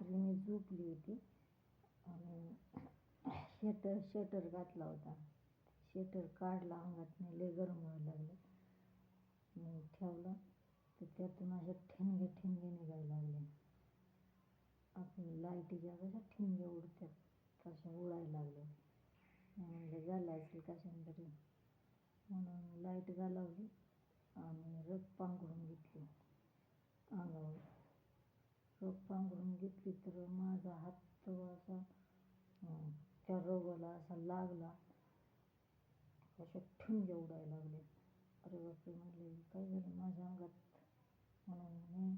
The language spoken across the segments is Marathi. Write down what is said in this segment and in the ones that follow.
रात्री मी झोपली होती आणि शटर घातला होता. शटर काढला, अंगात लय गरम व्हायला लागलं. मी ठेवला तर त्यातून अशा ठिणगे ठिणगे निघायला लागले. आपण लाईटीच्या कशा ठिणगे उडतात तशा उडायला लागले. म्हणलं झालं असेल कशाने तरी, म्हणून लाईट घालवली आणि रग पांघरून घेतली अंगावर. रग पांघरून घेतली तर माझा हात असा त्या रगाला असा लागला, अशा ठिणगे उडायला लागले. अरे बापरे, म्हणले काय झालं माझ्या अंगात. म्हणून मी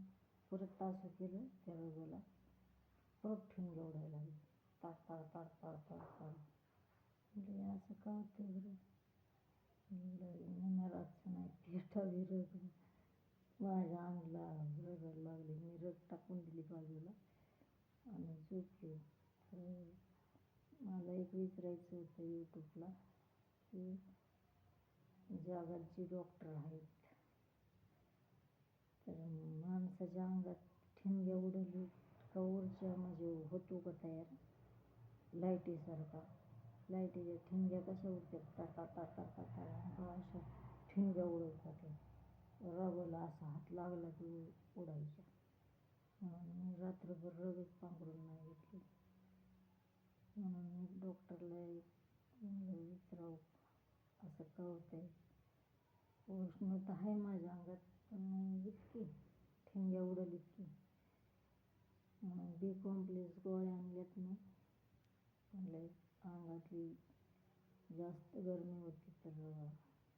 परत तासू केलं त्या रगाला, परत ठिणगे उडायला लागले. ताड ताड ताड ताड ताड ताड. म्हणजे असं का होतं बरं. निम्यारातचं नाही पेटावी रग माझ्या अंगाला रगायला लागले. मी रग टाकून दिली बाजूला आणि झोपले. तर मला एक विचारायचं होतं यूट्यूबला की जगात जे डॉक्टर आहेत तर माणसाच्या अंगात ठिणग्या उडवली का ऊर्जा म्हणजे होतो का तयार लाईटीसारखा. लाईटीच्या ठिणग्या कशा उडतात, टाटा टाटा टाटा अशा ठिणग्या उडत जातात. रगाला असा हात लागला की उडायच्या. म्हणून मी रात्रभर रगच पांघरून नाही घेतली. म्हणून मी डॉक्टरला विचारावं असं का होतंय. उष्णता आहे माझ्या अंगात पण इतकी ठिणग्या उडल इतकी. म्हणून बी कॉम्प्लेक्स गोळ्या आणल्यात मी. म्हणलं अंगातली जास्त गरमी होती तर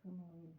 कमी होईल.